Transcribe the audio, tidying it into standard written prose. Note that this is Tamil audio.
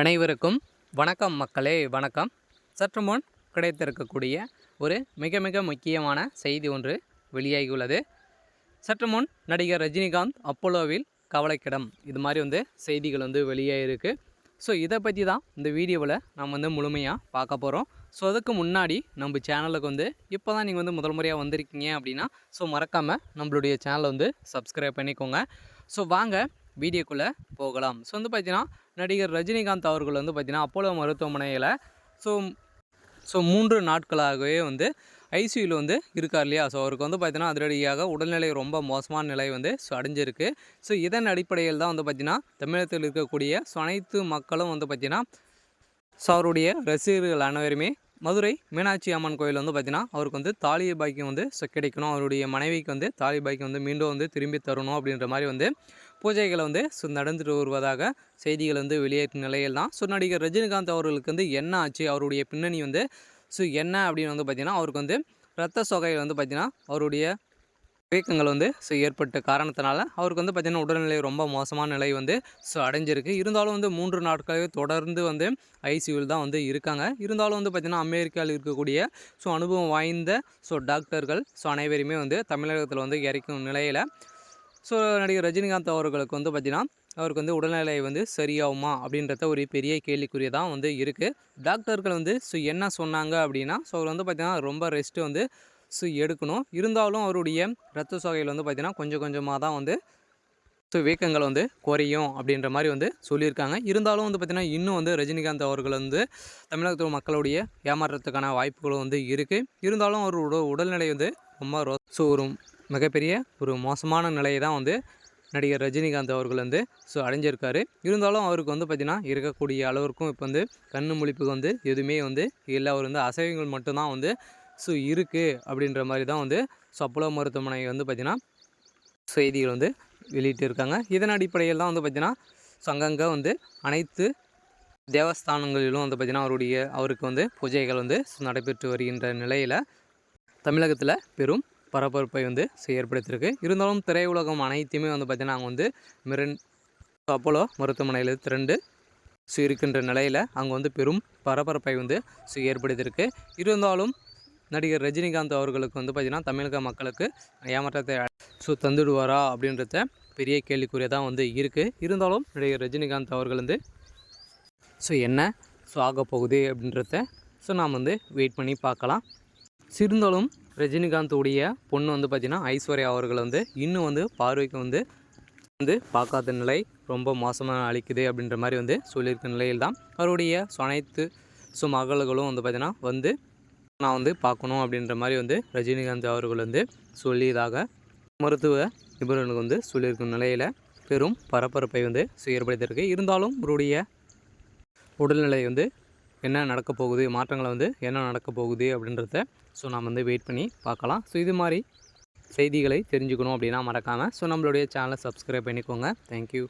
அனைவருக்கும் வணக்கம் மக்களே, வணக்கம். சற்று முன் கிடைத்திருக்கக்கூடிய ஒரு மிக மிக முக்கியமான செய்தி ஒன்று வெளியாகியுள்ளது. சற்று முன் நடிகர் ரஜினிகாந்த் அப்போலோவில் கவலைக்கிடம், இது மாதிரி செய்திகள் வெளியாகிருக்கு. ஸோ இதை பற்றி தான் இந்த வீடியோவில் நாம் முழுமையாக பார்க்க போகிறோம். ஸோ அதுக்கு முன்னாடி நம்ம சேனலுக்கு இப்போ தான் நீங்கள் முதல் முறையாக வந்திருக்கீங்க அப்படின்னா ஸோ மறக்காமல் நம்மளுடைய சேனலை சப்ஸ்கிரைப் பண்ணிக்கோங்க. ஸோ வாங்க வீடியோக்குள்ளே போகலாம். ஸோ பார்த்தீங்கன்னா நடிகர் ரஜினிகாந்த் அவர்கள் பார்த்தீங்கன்னா அப்போலோ மருத்துவமனையில் ஸோ 3 நாட்களாகவே ஐசியூவில் இருக்கார் இல்லையா. ஸோ அவருக்கு பார்த்தீங்கன்னா அதிரடியாக உடல்நிலை ரொம்ப மோசமான நிலை ஸோ அடைஞ்சிருக்கு. ஸோ இதன் அடிப்படையில் தான் பார்த்தீங்கன்னா தமிழகத்தில் இருக்கக்கூடிய ஸோ அனைத்து மக்களும் பார்த்தீங்கன்னா ஸோ அவருடைய ரசிகர்கள் அனைவருமே மதுரை மீனாட்சி அம்மன் கோயில் பார்த்தீங்கன்னா அவருக்கு தாலி பாக்கியம் ஸோ கிடைக்கணும், அவருடைய மனைவிக்கு தாலி பாக்கியம் மீண்டும் திரும்பி தரணும் அப்படின்ற மாதிரி பூஜைகளை ஸோ நடந்துட்டு வருவதாக செய்திகள் வெளியேற்றும் நிலையில் தான் ஸோ நடிகர் ரஜினிகாந்த் அவர்களுக்கு என்ன ஆச்சு, அவருடைய பின்னணி ஸோ என்ன அப்படின்னு பார்த்தீங்கன்னா அவருக்கு இரத்த சோகையில் பார்த்தீங்கன்னா அவருடைய வீக்கங்கள் ஸோ ஏற்பட்ட காரணத்தினால அவருக்கு பார்த்திங்கன்னா உடல்நிலை ரொம்ப மோசமான நிலை ஸோ அடைஞ்சிருக்கு. இருந்தாலும் 3 நாட்களாகவே தொடர்ந்து ஐசியூவில் தான் இருக்காங்க. இருந்தாலும் பார்த்திங்கன்னா அமெரிக்காவில் இருக்கக்கூடிய ஸோ அனுபவம் வாய்ந்த ஸோ டாக்டர்கள் ஸோ அனைவருமே தமிழகத்தில் இறக்கும் நிலையில் ஸோ நடிகர் ரஜினிகாந்த் அவர்களுக்கு பார்த்திங்கன்னா அவருக்கு உடல்நிலை சரியாகுமா அப்படின்றத ஒரு பெரிய கேள்விக்குரிய தான் இருக்குது. டாக்டர்கள் ஸோ என்ன சொன்னாங்க அப்படின்னா ஸோ அவர் பார்த்திங்கன்னா ரொம்ப ரெஸ்ட்டு ஸோ எடுக்கணும். இருந்தாலும் அவருடைய இரத்த சோகையில் பார்த்திங்கன்னா கொஞ்சம் கொஞ்சமாக தான் ஸோ வீக்கங்கள் குறையும் அப்படின்ற மாதிரி சொல்லியிருக்காங்க. இருந்தாலும் பார்த்திங்கன்னா இன்னும் ரஜினிகாந்த் அவர்கள் தமிழகத்து மக்களுடைய ஏமாற்றத்துக்கான வாய்ப்புகளும் இருக்குது. இருந்தாலும் அவரோட உடல்நிலை ரொம்ப ஸோ ஒரு மிகப்பெரிய ஒரு மோசமான நிலையை தான் நடிகர் ரஜினிகாந்த் அவர்கள் ஸோ அடைஞ்சிருக்காரு. இருந்தாலும் அவருக்கு பார்த்திங்கன்னா இருக்கக்கூடிய அளவிற்கும் இப்போ கண்ணு முழிப்புக்கு எதுவுமே இல்லை. அவர் அசைவங்கள் மட்டும்தான் ஸோ இருக்குது அப்படின்ற மாதிரி தான் ஸோ அப்போலோ மருத்துவமனை பார்த்திங்கன்னா செய்திகள் வெளியிட்டிருக்காங்க. இதன் அடிப்படையில் தான் பார்த்திங்கன்னா ஸோ அங்கங்கே அனைத்து தேவஸ்தானங்களிலும் பார்த்திங்கன்னா அவருக்கு பூஜைகள் நடைபெற்று வருகின்ற நிலையில் தமிழகத்தில் பெரும் பரபரப்பை ஏற்படுத்தியிருக்கு. இருந்தாலும் திரையுலகம் அனைத்துமே பார்த்திங்கன்னா அவங்க அப்போலோ மருத்துவமனையில் திரண்டு ஸோ இருக்கின்ற நிலையில் அங்கே பெரும் பரபரப்பை ஸோ ஏற்படுத்தியிருக்கு. இருந்தாலும் நடிகர் ரஜினிகாந்த் அவர்களுக்கு பார்த்திங்கன்னா தமிழக மக்களுக்கு ஏமாற்றத்தை ஸோ தந்துடுவாரா அப்படின்றத பெரிய கேள்விக்குறியாக தான் இருக்குது. இருந்தாலும் நடிகர் ரஜினிகாந்த் அவர்கள் ஸோ என்ன ஸோ ஆக போகுது அப்படின்றத ஸோ நாம் வெயிட் பண்ணி பார்க்கலாம். இருந்தாலும் ரஜினிகாந்தோடைய பொண்ணு பார்த்திங்கன்னா ஐஸ்வர்யா அவர்கள் இன்னும் பார்வைக்கு பார்க்காத நிலை ரொம்ப மோசமாக அளிக்குது அப்படின்ற மாதிரி சொல்லியிருக்க நிலையில் தான் அவருடைய ஸோ அனைத்து ஸோ மகள்களும் பார்த்திங்கன்னா நான் பார்க்கணும் அப்படின்ற மாதிரி ரஜினிகாந்த் அவர்கள் சொல்லியதாக மருத்துவ நிபுணர்களுக்கு சொல்லியிருக்கும் நிலையில் பெரும் பரபரப்பை ஏற்படுத்தியிருக்கு. இருந்தாலும் அவருடைய உடல்நிலை என்ன நடக்க போகுது, மாற்றங்களை என்ன நடக்க போகுது அப்படின்றத ஸோ நாம் வெயிட் பண்ணி பார்க்கலாம். ஸோ இது மாதிரி செய்திகளை தெரிஞ்சுக்கணும் அப்படின்னா மறக்காமல் ஸோ நம்மளுடைய சேனலை சப்ஸ்கிரைப் பண்ணிக்கோங்க. தேங்க்யூ.